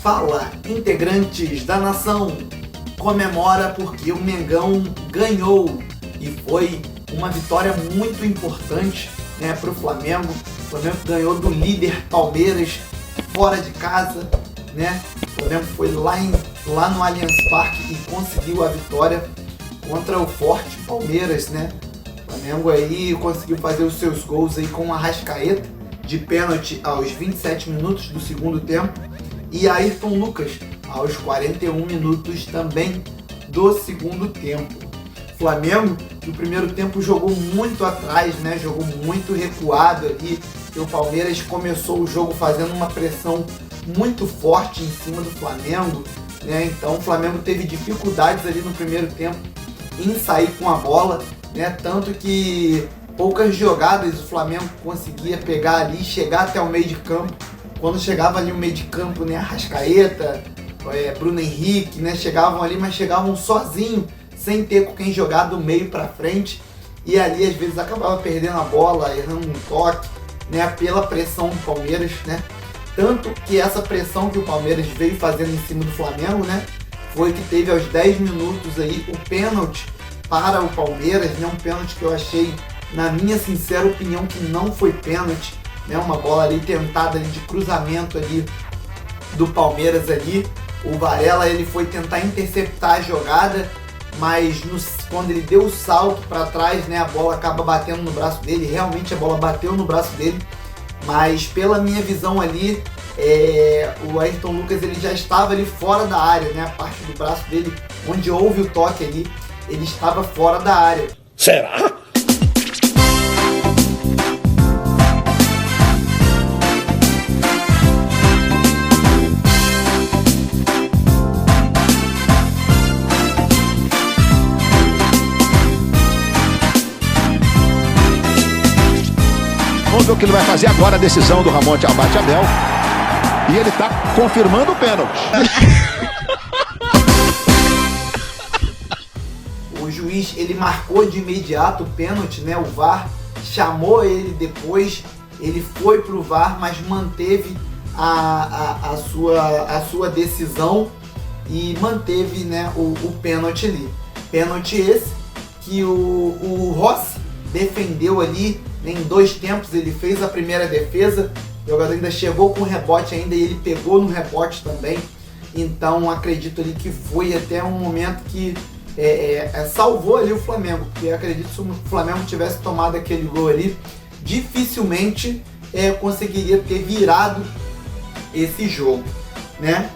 Fala, integrantes da nação, comemora porque o Mengão ganhou e foi uma vitória muito importante, né, para o Flamengo. O Flamengo ganhou do líder Palmeiras fora de casa, né? O Flamengo foi lá no Allianz Parque e conseguiu a vitória contra o forte Palmeiras, né? O Flamengo aí conseguiu fazer os seus gols aí com o Arrascaeta de pênalti aos 27 minutos do segundo tempo e Ayrton Lucas aos 41 minutos também do segundo tempo. O Flamengo no primeiro tempo jogou muito atrás, né? Jogou muito recuado ali. E o Palmeiras começou o jogo fazendo uma pressão muito forte em cima do Flamengo, né? Então o Flamengo teve dificuldades ali no primeiro tempo em sair com a bola, né? Tanto que poucas jogadas o Flamengo conseguia pegar ali, chegar até o meio de campo. Quando chegava ali o meio de campo, né, Arrascaeta, Bruno Henrique, né, chegavam ali, mas chegavam sozinho, sem ter com quem jogar do meio para frente. E ali às vezes acabava perdendo a bola, errando um toque, né, pela pressão do Palmeiras, né? Tanto que essa pressão que o Palmeiras veio fazendo em cima do Flamengo, né, foi que teve aos 10 minutos aí o pênalti para o Palmeiras, né, um pênalti que eu achei, na minha sincera opinião, que não foi pênalti, né, uma bola ali tentada ali de cruzamento ali do Palmeiras ali. O Varela ele foi tentar interceptar a jogada, mas quando ele deu o salto para trás, né, a bola acaba batendo no braço dele. Realmente a bola bateu no braço dele, mas pela minha visão ali, o Ayrton Lucas ele já estava ali fora da área, né, a parte do braço dele onde houve o toque ali, ele estava fora da área. Será? Vamos ver o que ele vai fazer agora, a decisão do Ramon Abate Abel. E ele está confirmando o pênalti. O juiz ele marcou de imediato o pênalti, né? O VAR chamou ele depois, ele foi pro VAR, mas manteve a sua decisão e manteve, né, o pênalti ali. Pênalti esse que o Rossi defendeu ali, em 2 tempos. Ele fez a primeira defesa, o jogador ainda chegou com rebote ainda e ele pegou no rebote também. Então acredito ali que foi até um momento que salvou ali o Flamengo, porque acredito que se o Flamengo tivesse tomado aquele gol ali, dificilmente conseguiria ter virado esse jogo, né?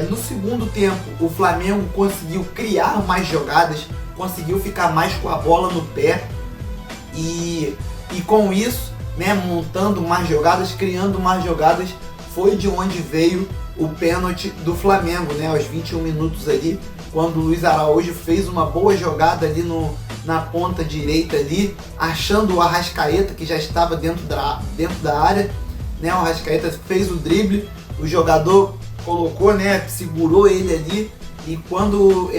No segundo tempo o Flamengo conseguiu criar mais jogadas, conseguiu ficar mais com a bola no pé e com isso, né, montando mais jogadas, criando mais jogadas, foi de onde veio o pênalti do Flamengo, né, aos 21 minutos ali, quando o Luiz Araújo fez uma boa jogada ali na ponta direita ali, achando o Arrascaeta, que já estava dentro da área, né? O Arrascaeta fez o drible, o jogador colocou, né, segurou ele ali, e quando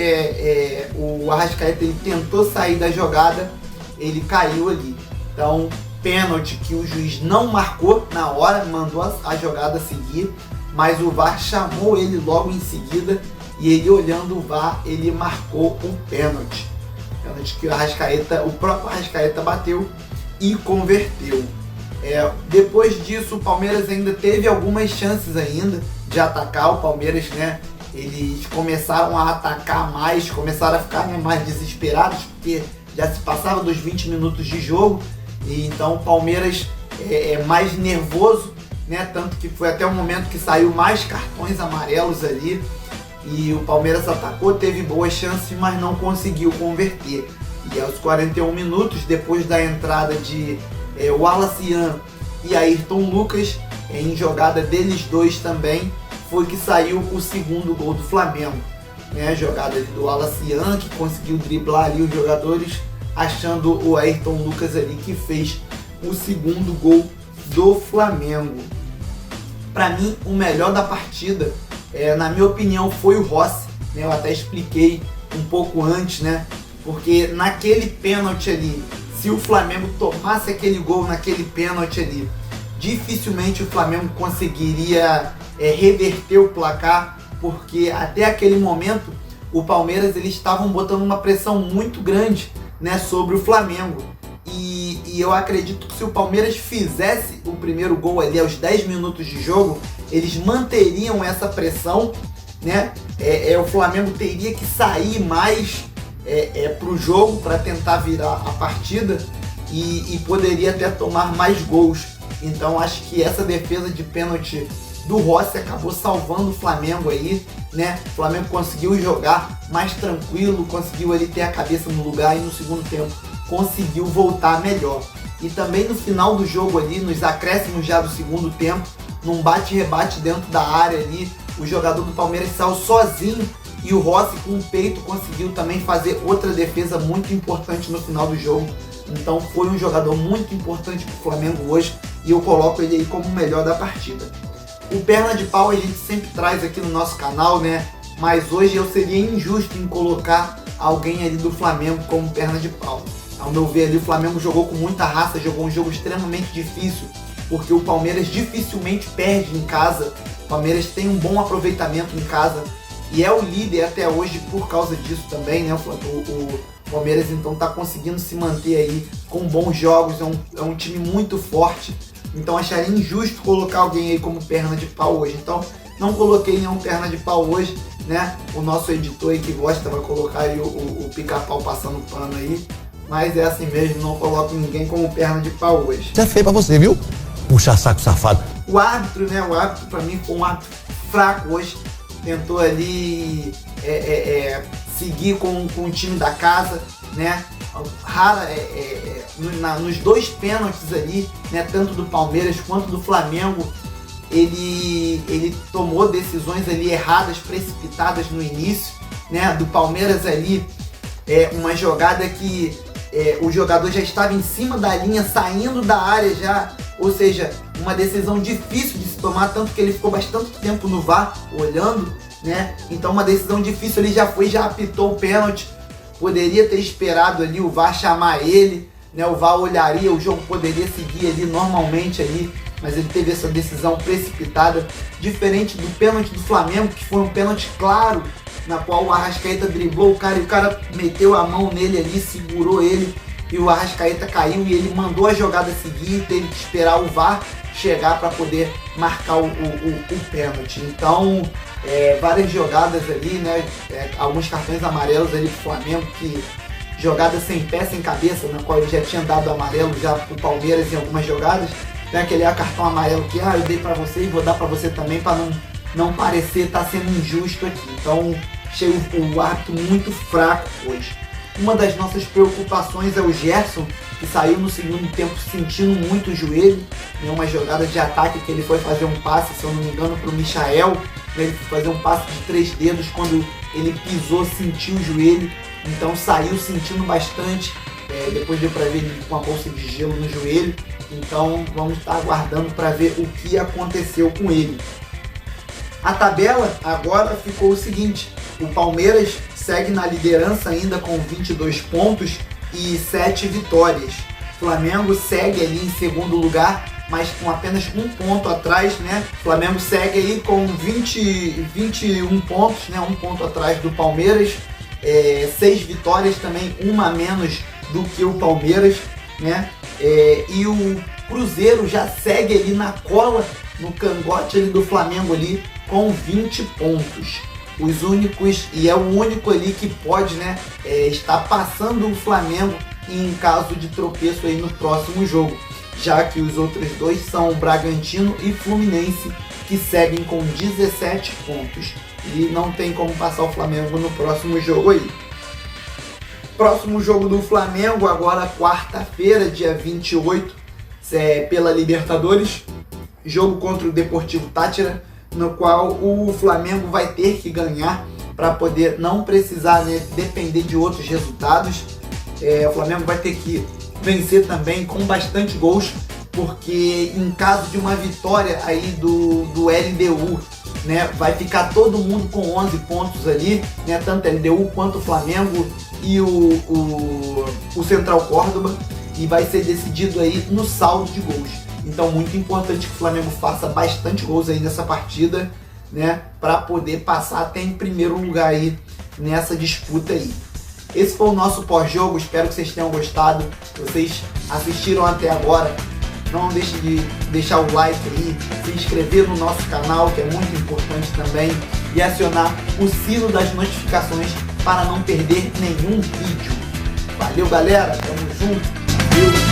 o Arrascaeta ele tentou sair da jogada, ele caiu ali. Então, pênalti que o juiz não marcou na hora, mandou a jogada seguir, mas o VAR chamou ele logo em seguida e ele, olhando o VAR, ele marcou o pênalti. Pênalti que o próprio Arrascaeta bateu e converteu. Depois disso, o Palmeiras ainda teve algumas chances ainda de atacar. O Palmeiras, né, eles começaram a atacar mais, começaram a ficar, né, mais desesperados, porque já se passava dos 20 minutos de jogo, e então o Palmeiras é mais nervoso, né? Tanto que foi até o momento que saiu mais cartões amarelos ali, e o Palmeiras atacou, teve boas chances, mas não conseguiu converter. E aos 41 minutos, depois da entrada de Wallace e Ayrton Lucas, em jogada deles dois também, foi que saiu o segundo gol do Flamengo, né? Jogada do Wallace, que conseguiu driblar ali os jogadores, achando o Ayrton Lucas ali, que fez o segundo gol do Flamengo. Para mim, o melhor da partida, na minha opinião, foi o Rossi, né? Eu até expliquei um pouco antes, né? Porque naquele pênalti ali, se o Flamengo tomasse aquele gol naquele pênalti ali, dificilmente o Flamengo conseguiria reverter o placar, porque até aquele momento o Palmeiras eles estavam botando uma pressão muito grande, né, sobre o Flamengo. E eu acredito que se o Palmeiras fizesse o primeiro gol ali aos 10 minutos de jogo, eles manteriam essa pressão, né? O Flamengo teria que sair mais para o jogo para tentar virar a partida e poderia até tomar mais gols. Então acho que essa defesa de pênalti do Rossi acabou salvando o Flamengo aí, né? O Flamengo conseguiu jogar mais tranquilo, conseguiu ali ter a cabeça no lugar e no segundo tempo conseguiu voltar melhor. E também no final do jogo ali, nos acréscimos já do segundo tempo, num bate-rebate dentro da área ali, o jogador do Palmeiras saiu sozinho e o Rossi com o peito conseguiu também fazer outra defesa muito importante no final do jogo. Então foi um jogador muito importante para o Flamengo hoje e eu coloco ele aí como o melhor da partida. O perna de pau a gente sempre traz aqui no nosso canal, né? Mas hoje eu seria injusto em colocar alguém ali do Flamengo como perna de pau. Ao meu ver ali o Flamengo jogou com muita raça, jogou um jogo extremamente difícil, porque o Palmeiras dificilmente perde em casa. O Palmeiras tem um bom aproveitamento em casa e é o líder até hoje por causa disso também, né? O Palmeiras então está conseguindo se manter aí com bons jogos, é um time muito forte. Então acharia injusto colocar alguém aí como perna de pau hoje. Então não coloquei nenhum perna de pau hoje, né? O nosso editor aí que gosta vai colocar aí o pica-pau passando pano aí. Mas é assim mesmo, não coloco ninguém como perna de pau hoje. Isso é feio pra você, viu? Puxa saco safado. O árbitro, né? O árbitro pra mim foi um árbitro fraco hoje. Tentou ali seguir com o time da casa, né? Nos dois pênaltis ali, né? Tanto do Palmeiras quanto do Flamengo, ele tomou decisões ali erradas, precipitadas no início, né? Do Palmeiras ali, uma jogada que o jogador já estava em cima da linha, saindo da área já, ou seja, uma decisão difícil de se tomar, tanto que ele ficou bastante tempo no VAR olhando, né? Então uma decisão difícil, ele já apitou o pênalti, poderia ter esperado ali o VAR chamar ele, né? O VAR olharia, o jogo poderia seguir ali normalmente ali, mas ele teve essa decisão precipitada, diferente do pênalti do Flamengo, que foi um pênalti claro, na qual o Arrascaeta driblou o cara e o cara meteu a mão nele ali, segurou ele e o Arrascaeta caiu e ele mandou a jogada seguir, teve que esperar o VAR chegar para poder marcar o pênalti. Então, várias jogadas ali, né? Alguns cartões amarelos ali pro Flamengo, que jogada sem pé, sem cabeça, na qual ele já tinha dado amarelo já pro Palmeiras em algumas jogadas. Tem aquele cartão amarelo que eu dei para você e vou dar para você também, para não parecer estar sendo injusto aqui. Então, achei o árbitro muito fraco hoje. Uma das nossas preocupações é o Gerson, que saiu no segundo tempo sentindo muito o joelho, né? Uma jogada de ataque que ele foi fazer um passe, se eu não me engano, para o Michael, né? Ele foi fazer um passe de 3 dedos, quando ele pisou, sentiu o joelho, então saiu sentindo bastante, depois deu para ver ele com a bolsa de gelo no joelho, então vamos estar aguardando para ver o que aconteceu com ele. A tabela agora ficou o seguinte: o Palmeiras segue na liderança ainda com 22 pontos e 7 vitórias. O Flamengo segue ali em segundo lugar, mas com apenas um ponto atrás, né? O Flamengo segue aí com 21 pontos, né? Um ponto atrás do Palmeiras, 6 vitórias também, uma a menos do que o Palmeiras, né? E o Cruzeiro já segue ali na cola, no cangote ali do Flamengo ali, com 20 pontos. Os únicos, e é o único ali que pode, né, estar passando o Flamengo em caso de tropeço aí no próximo jogo, já que os outros dois são Bragantino e Fluminense, que seguem com 17 pontos e não tem como passar o Flamengo no próximo jogo aí. Próximo jogo do Flamengo agora quarta-feira, dia 28, pela Libertadores, jogo contra o Deportivo Táchira, no qual o Flamengo vai ter que ganhar para poder não precisar, né, depender de outros resultados. O Flamengo vai ter que vencer também com bastante gols, porque em caso de uma vitória aí do LDU, né, vai ficar todo mundo com 11 pontos ali, né, tanto LDU quanto o Flamengo e o Central Córdoba, e vai ser decidido aí no saldo de gols. Então muito importante que o Flamengo faça bastante gols aí nessa partida, né, para poder passar até em primeiro lugar aí nessa disputa aí. Esse foi o nosso pós-jogo, espero que vocês tenham gostado. Vocês assistiram até agora, não deixe de deixar o like aí, se inscrever no nosso canal, que é muito importante também, e acionar o sino das notificações para não perder nenhum vídeo. Valeu, galera, tamo junto, valeu!